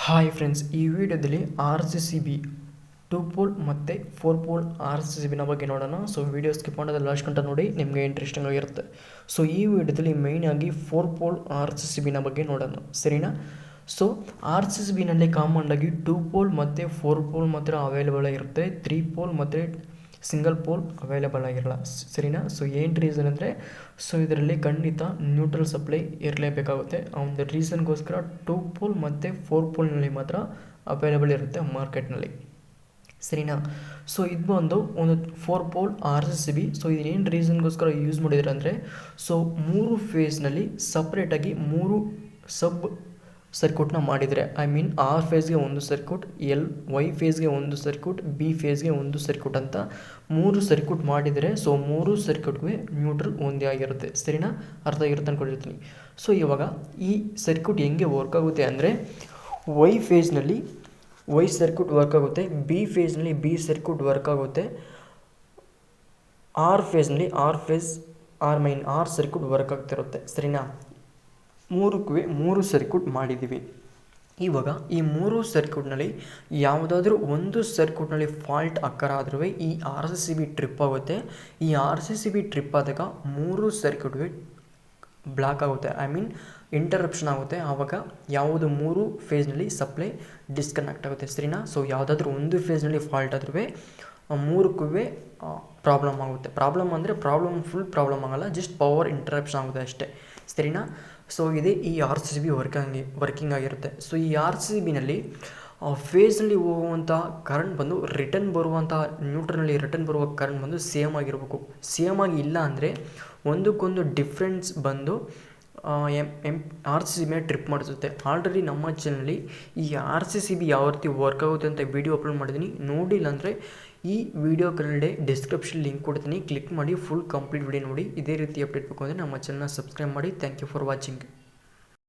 Hi friends, ಈ ವಿಡಿಯೋದಲ್ಲಿ RCCB 2 pole ಮತ್ತು 4 ಪೋಲ್ RCCBನ ಬಗ್ಗೆ ನೋಡೋಣ. ಸೊ ವಿಡಿಯೋ ಸ್ಕಿಪ್ ಮಾಡೋದು ಲಾಸ್ಟ್ ಗಂಟ ನೋಡಿ, ನಿಮಗೆ ಇಂಟ್ರೆಸ್ಟಿಂಗ್ ಆಗಿರುತ್ತೆ. ಸೊ ಈ ವಿಡಿಯೋದಲ್ಲಿ ಮೇಯ್ನಾಗಿ 4 ಪೋಲ್ RCCBನ ಬಗ್ಗೆ ನೋಡೋಣ, ಸರಿನಾ? ಸೊ RCCBನಲ್ಲಿ ಕಾಮನ್ ಆಗಿ 2 ಪೋಲ್ ಮತ್ತು 4 ಪೋಲ್ ಮಾತ್ರ ಅವೈಲೇಬಲ್ ಆಗಿರುತ್ತೆ. 3 ಪೋಲ್ ಮತ್ತು ಸಿಂಗಲ್ ಪೋಲ್ ಅವೈಲೇಬಲ್ ಆಗಿರಲ್ಲ, ಸರಿನಾ? ಸೊ ಏನು ರೀಸನ್ ಅಂದರೆ, ಸೊ ಇದರಲ್ಲಿ ಖಂಡಿತ ನ್ಯೂಟ್ರಲ್ ಸಪ್ಲೈ ಇರಲೇಬೇಕಾಗುತ್ತೆ. ಆ ಒಂದು ರೀಸನ್ಗೋಸ್ಕರ 2 ಪೋಲ್ ಮತ್ತು 4 ಪೋಲ್ನಲ್ಲಿ ಮಾತ್ರ ಅವೈಲೇಬಲ್ ಇರುತ್ತೆ ಮಾರ್ಕೆಟ್ನಲ್ಲಿ, ಸರಿನಾ? ಸೊ ಇದು ಒಂದು 4 ಪೋಲ್ RCCB. ಸೊ ಇದೇನು ರೀಸನ್ಗೋಸ್ಕರ ಯೂಸ್ ಮಾಡಿದ್ರೆ ಅಂದರೆ, ಸೊ 3 ಫೇಸ್ನಲ್ಲಿ ಸಪ್ರೇಟಾಗಿ 3 ಸಬ್ ಸರ್ಕ್ಯೂಟ್ನ ಮಾಡಿದರೆ, ಐ ಮೀನ್ R ಫೇಸ್ಗೆ ಒಂದು ಸರ್ಕ್ಯೂಟ್, Y ಫೇಸ್ಗೆ ಒಂದು ಸರ್ಕ್ಯೂಟ್, B ಫೇಸ್ಗೆ ಒಂದು ಸರ್ಕ್ಯೂಟ್ ಅಂತ 3 ಸರ್ಕ್ಯೂಟ್ ಮಾಡಿದರೆ, ಸೊ 3 ಸರ್ಕ್ಯೂಟ್ಗೆ ನ್ಯೂಟ್ರಲ್ ಒಂದೇ ಆಗಿರುತ್ತೆ, ಸರಿನಾ? ಅರ್ಥ ಆಗಿರುತ್ತೆ ಅಂದ್ಕೊಂಡಿರ್ತೀನಿ. ಸೊ ಇವಾಗ ಈ ಸರ್ಕ್ಯೂಟ್ ಹೆಂಗೆ ವರ್ಕ್ ಆಗುತ್ತೆ ಅಂದರೆ, Y ಫೇಸ್ನಲ್ಲಿ Y ಸರ್ಕ್ಯೂಟ್ ವರ್ಕ್ ಆಗುತ್ತೆ, B ಫೇಸ್ನಲ್ಲಿ B ಸರ್ಕ್ಯೂಟ್ ವರ್ಕ್ ಆಗುತ್ತೆ, R ಫೇಸ್ನಲ್ಲಿ R ಸರ್ಕ್ಯೂಟ್ ವರ್ಕ್ ಆಗ್ತಿರುತ್ತೆ, ಸರಿನಾ? 3 ಸರ್ಕ್ಯೂಟ್ ಮಾಡಿದ್ದೀವಿ. ಇವಾಗ ಈ 3 ಸರ್ಕ್ಯೂಟ್ನಲ್ಲಿ ಯಾವುದಾದ್ರೂ ಒಂದು ಸರ್ಕ್ಯೂಟ್ನಲ್ಲಿ ಫಾಲ್ಟ್ ಅಕ್ಕರ್ ಆದ್ರೂ ಈ RCCB ಟ್ರಿಪ್ ಆಗುತ್ತೆ. ಈ RCCB ಟ್ರಿಪ್ ಆದಾಗ 3 ಸರ್ಕ್ಯೂಟ್ಗೆ ಬ್ಲಾಕ್ ಆಗುತ್ತೆ, ಐ ಮೀನ್ ಇಂಟರಪ್ಷನ್ ಆಗುತ್ತೆ. ಆವಾಗ ಯಾವುದು 3 ಫೇಸ್ನಲ್ಲಿ ಸಪ್ಲೈ ಡಿಸ್ಕನೆಕ್ಟ್ ಆಗುತ್ತೆ, ಸರಿನಾ? ಸೊ ಯಾವುದಾದ್ರೂ ಒಂದು ಫೇಸ್ನಲ್ಲಿ ಫಾಲ್ಟ್ ಆದ್ರೂ 3ಕ್ಕೂ ಪ್ರಾಬ್ಲಮ್ ಆಗುತ್ತೆ. ಫುಲ್ ಪ್ರಾಬ್ಲಮ್ ಆಗಲ್ಲ, ಜಸ್ಟ್ ಪವರ್ ಇಂಟರಪ್ಷನ್ ಆಗುತ್ತೆ ಅಷ್ಟೇ, ಸರಿನಾ? ಸೊ ಇದೇ ಈ RCCB ವರ್ಕಿಂಗ್ ಆಗಿರುತ್ತೆ. ಸೊ ಈ RCCBನಲ್ಲಿ ಫೇಸ್ನಲ್ಲಿ ಹೋಗುವಂಥ ಕರೆಂಟ್ ಬಂದು ನ್ಯೂಟ್ರಲ್ನಲ್ಲಿ ರಿಟರ್ನ್ ಬರುವ ಕರೆಂಟ್ ಬಂದು ಸೇಮ್ ಆಗಿರಬೇಕು. ಸೇಮ್ ಆಗಿ ಇಲ್ಲ ಅಂದರೆ ಒಂದಕ್ಕೊಂದು ಡಿಫ್ರೆನ್ಸ್ ಬಂದು RCCB ಟ್ರಿಪ್ ಮಾಡಿಸುತ್ತೆ. ಆಲ್ರೆಡಿ ನಮ್ಮ ಚಾನಲಲ್ಲಿ ಈ RCCB ಯಾವ ರೀತಿ ವರ್ಕ್ ಆಗುತ್ತೆ ಅಂತ ವಿಡಿಯೋ ಅಪ್ಲೋಡ್ ಮಾಡಿದ್ದೀನಿ. ನೋಡಿಲ್ಲ ಅಂದರೆ ಈ ವಿಡಿಯೋ ಕೆಳಗಡೆ ಡಿಸ್ಕ್ರಿಪ್ಷನ್ ಲಿಂಕ್ ಕೊಡ್ತೀನಿ, ಕ್ಲಿಕ್ ಮಾಡಿ ಫುಲ್ ಕಂಪ್ಲೀಟ್ ವಿಡಿಯೋ ನೋಡಿ. ಇದೇ ರೀತಿ ಅಪ್ಡೇಟ್ ಬೇಕು ಅಂದರೆ ನಮ್ಮ ಚಾನಲ್ನ ಸಬ್ಸ್ಕ್ರೈಬ್ ಮಾಡಿ. Thank you for watching.